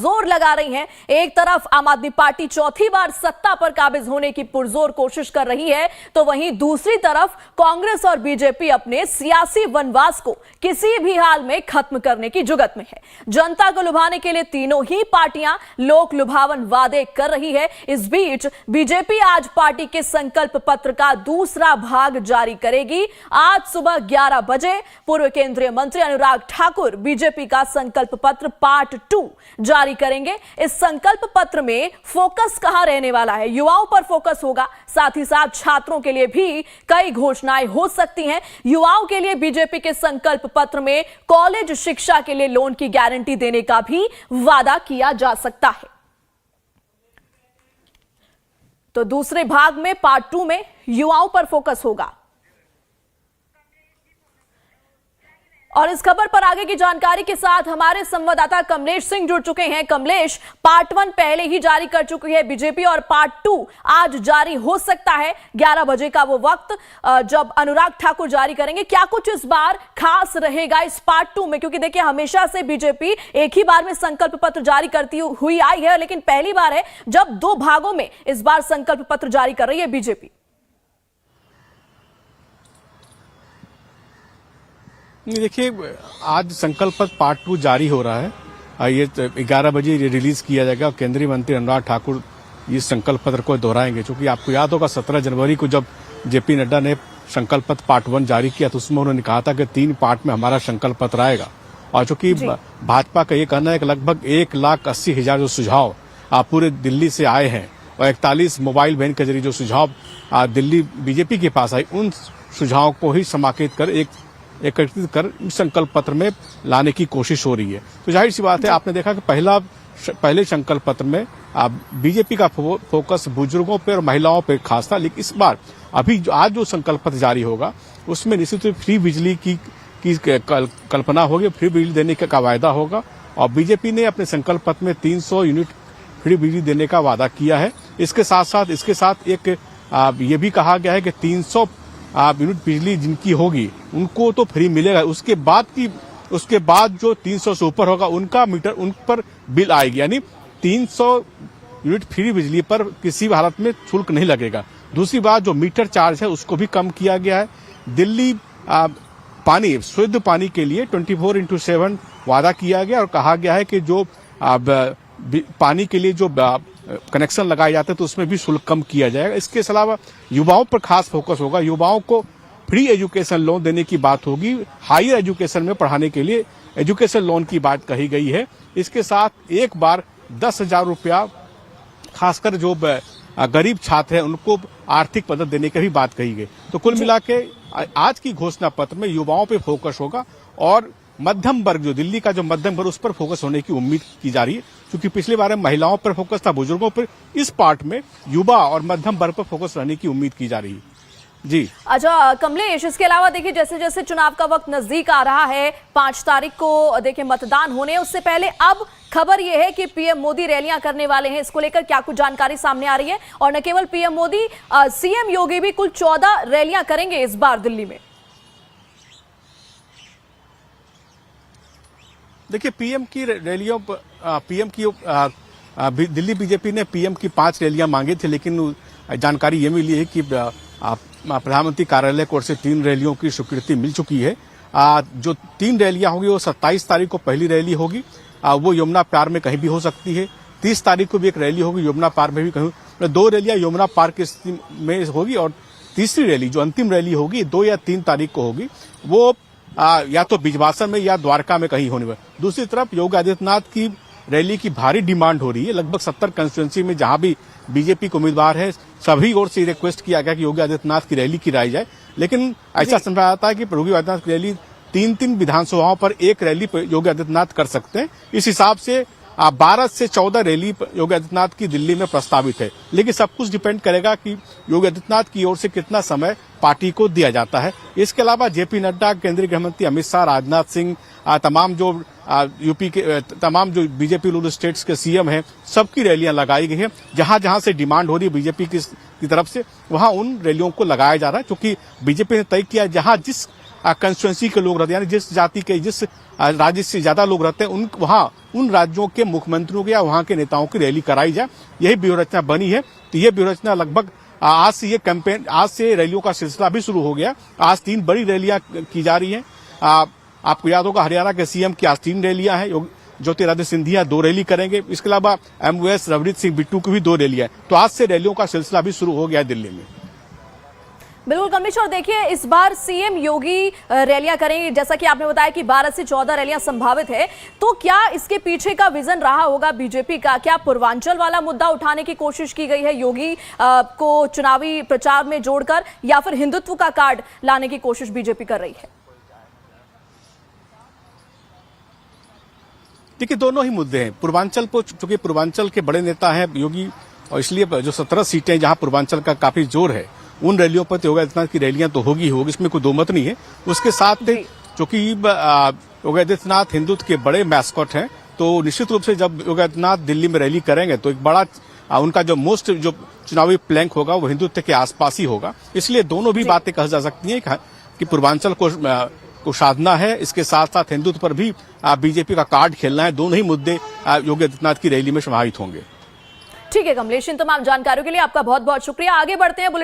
जोर लगा रही हैं। एक तरफ आम आदमी पार्टी चौथी बार सत्ता पर काबिज होने की पुरजोर कोशिश कर रही है, तो वहीं दूसरी तरफ कांग्रेस और बीजेपी अपने सियासी वनवास को किसी भी हाल में खत्म करने की जुगत में है। जनता को लुभाने के लिए तीनों ही पार्टियां लोक लुभावन वादे कर रही है। इस बीच बीजेपी आज पार्टी के संकल्प पत्र का दूसरा भाग जारी करेगी। आज सुबह 11 बजे पूर्व केंद्रीय मंत्री अनुराग ठाकुर बीजेपी का संकल्प पत्र पार्ट 2 जारी करेंगे। इस संकल्प पत्र में फोकस कहां रहने वाला है? युवाओं पर फोकस होगा, साथ ही साथ छात्रों के लिए भी कई घोषणाएं हो सकती हैं। युवाओं के लिए बीजेपी के संकल्प पत्र में कॉलेज शिक्षा के लिए लोन की गारंटी देने का भी वादा किया जा सकता है। तो दूसरे भाग में पार्ट 2 में युवाओं पर फोकस होगा। और इस खबर पर आगे की जानकारी के साथ हमारे संवाददाता कमलेश सिंह जुड़ चुके हैं। कमलेश, पार्ट 1 पहले ही जारी कर चुकी है बीजेपी और पार्ट 2 आज जारी हो सकता है। 11 बजे का वो वक्त जब अनुराग ठाकुर जारी करेंगे। क्या कुछ इस बार खास रहेगा इस पार्ट 2 में? क्योंकि देखिए, हमेशा से बीजेपी एक ही बार में संकल्प पत्र जारी करती हुई आई है, लेकिन पहली बार है जब 2 भागों में इस बार संकल्प पत्र जारी कर रही है बीजेपी। देखिए, आज संकल्प पत्र पार्ट 2 जारी हो रहा है। ये 11 बजे रिलीज किया जाएगा। केंद्रीय मंत्री अनुराग ठाकुर इस संकल्प पत्र को दोहराएंगे, क्योंकि आपको याद होगा 17 जनवरी को जब जेपी नड्डा ने संकल्प पत्र पार्ट 1 जारी किया तो उसमें उन्होंने कहा था कि 3 पार्ट में हमारा संकल्प पत्र आएगा। और चूंकि भाजपा का ये कहना है कि लगभग 1,80,000 जो सुझाव पूरे दिल्ली से आए हैं और 41 मोबाइल वैन के जरिए जो सुझाव दिल्ली बीजेपी के पास आए, उन सुझावों को ही समाहित कर एकत्रित कर संकल्प पत्र में लाने की कोशिश हो रही है। तो जाहिर सी बात है, आपने देखा कि पहले संकल्प पत्र में बीजेपी का फोकस बुजुर्गों पर और महिलाओं पर खास था, लेकिन इस बार अभी आज जो संकल्प पत्र जारी होगा उसमें निश्चित रूप से फ्री बिजली की कल्पना होगी, फ्री बिजली देने का वायदा होगा। और बीजेपी ने अपने संकल्प पत्र में 300 यूनिट फ्री बिजली देने का वादा किया है। इसके साथ एक ये भी कहा गया है कि 300 यूनिट बिजली जिनकी होगी उनको तो फ्री मिलेगा, उसके बाद जो 300 से ऊपर होगा उनका मीटर उन पर बिल आएगी। यानी 300 यूनिट फ्री बिजली पर किसी भी हालत में शुल्क नहीं लगेगा। दूसरी बात, जो मीटर चार्ज है उसको भी कम किया गया है। दिल्ली शुद्ध पानी के लिए 24/7 वादा किया गया और कहा गया है कि जो पानी के लिए जो कनेक्शन लगाए जाते हैं तो उसमें भी शुल्क कम किया जाएगा। इसके अलावा युवाओं पर खास फोकस होगा। युवाओं को फ्री एजुकेशन लोन देने की बात होगी। हायर एजुकेशन में पढ़ाने के लिए एजुकेशन लोन की बात कही गई है। इसके साथ एक बार 10,000 रुपया खासकर जो गरीब छात्र हैं उनको आर्थिक मदद देने की भी बात कही गई। तो कुल मिला के आज की घोषणा पत्र में युवाओं पे फोकस होगा और मध्यम वर्ग, जो दिल्ली का जो मध्यम वर्ग, उस पर फोकस होने की उम्मीद की जा रही है। क्योंकि पिछली बार महिलाओं पर फोकस था, बुजुर्गों पर, इस पार्ट में युवा और मध्यम वर्ग पर फोकस रहने की उम्मीद की जा रही है। जी अच्छा कमलेश, इसके अलावा देखिए, जैसे जैसे चुनाव का वक्त नजदीक आ रहा है, 5 तारीख को देखिए मतदान होने, उससे पहले अब खबर यह है कि पीएम मोदी रैलियां करने वाले हैं। इसको लेकर क्या कुछ जानकारी सामने आ रही है? और न केवल पीएम मोदी, सीएम योगी भी कुल 14 रैलियां करेंगे इस बार दिल्ली में। देखिए, दिल्ली बीजेपी ने पीएम की 5 रैलियां मांगी थी, लेकिन जानकारी ये मिली है कि प्रधानमंत्री कार्यालय की ओर से 3 रैलियों की स्वीकृति मिल चुकी है। जो 3 रैलियां होगी वो 27 तारीख को पहली रैली होगी, वो यमुना पार में कहीं भी हो सकती है। 30 तारीख को भी एक रैली होगी यमुना पार में भी कहीं। 2 रैलियां यमुना पार के में होगी और तीसरी रैली, जो अंतिम रैली होगी, 2 या 3 तारीख को होगी, वो या तो बिजवासन में या द्वारका में कहीं होने वाली। दूसरी तरफ योगी आदित्यनाथ की रैली की भारी डिमांड हो रही है। लगभग 70 कंस्टिट्यूंसी में जहां भी बीजेपी को उम्मीदवार है, सभी ओर से रिक्वेस्ट किया गया कि योगी आदित्यनाथ की रैली कराई जाए। लेकिन ऐसा समझा जाता है कि योगी आदित्यनाथ की रैली 3 विधानसभाओं पर एक रैली योगी आदित्यनाथ कर सकते हैं। इस हिसाब से 12 से 14 रैली योगी आदित्यनाथ की दिल्ली में प्रस्तावित है। लेकिन सब कुछ डिपेंड करेगा कि योगी आदित्यनाथ की ओर से कितना समय पार्टी को दिया जाता है। इसके अलावा जेपी नड्डा, केंद्रीय गृह मंत्री अमित शाह, राजनाथ सिंह, तमाम जो यूपी के तमाम जो बीजेपी रूल स्टेट्स के सीएम हैं, सबकी रैलियां लगाई गई हैं। जहां जहां से डिमांड हो रही है बीजेपी की तरफ से, वहां उन रैलियों को लगाया जा रहा है, क्योंकि बीजेपी ने तय किया जहां जिस कंस्टिट्यूंसी के लोग रहते हैं, यानी जिस जाति के, जिस राज्य से ज्यादा लोग रहते हैं, उन राज्यों के मुख्यमंत्रियों के या वहां के नेताओं की रैली कराई जाए, यही व्यूहरचना बनी है। तो ये व्यूहरचना लगभग आज से रैलियों का सिलसिला भी शुरू हो गया। आज 3 बड़ी रैलियां की जा रही हैं। आपको याद होगा हरियाणा के सीएम की आज 3 रैलियां हैं। ज्योतिरादित्य सिंधिया 2 रैली करेंगे। इसके अलावा MOS रवनीत सिंह बिट्टू की भी 2 रैलियां हैं। तो आज से रैलियों का सिलसिला भी शुरू हो गया है दिल्ली में। बिल्कुल कमलेश, और देखिए इस बार सीएम योगी रैलियां करेंगे, जैसा कि आपने बताया कि 12 से 14 रैलियां संभावित है। तो क्या इसके पीछे का विजन रहा होगा बीजेपी का? क्या पूर्वांचल वाला मुद्दा उठाने की कोशिश की गई है योगी को चुनावी प्रचार में जोड़कर, या फिर हिंदुत्व का कार्ड लाने की कोशिश बीजेपी कर रही है? देखिए दोनों ही मुद्दे हैं। पूर्वांचल को, चूंकि पूर्वांचल के बड़े नेता हैं योगी, और इसलिए जो 17 सीटें जहां पूर्वांचल का काफी जोर है, उन रैलियों पर योगी आदित्यनाथ की रैलियां तो होगी, इसमें कोई दो मत नहीं है। उसके साथ चूंकि योगी आदित्यनाथ हिंदुत्व के बड़े मैस्कॉट हैं, तो निश्चित रूप से जब योगी आदित्यनाथ दिल्ली में रैली करेंगे तो एक बड़ा उनका जो चुनावी प्लैंक होगा वो हिंदुत्व के आसपास ही होगा। इसलिए दोनों भी बातें कही जा सकती हैं कि पूर्वांचल को साधना है, इसके साथ साथ हिंदुत्व पर भी बीजेपी का कार्ड खेलना है। दोनों ही मुद्दे योगी आदित्यनाथ की रैली में समाहित होंगे। ठीक है कमलेश, इन तमाम जानकारियों के लिए आपका बहुत बहुत शुक्रिया। आगे बढ़ते हैं बुलेटिन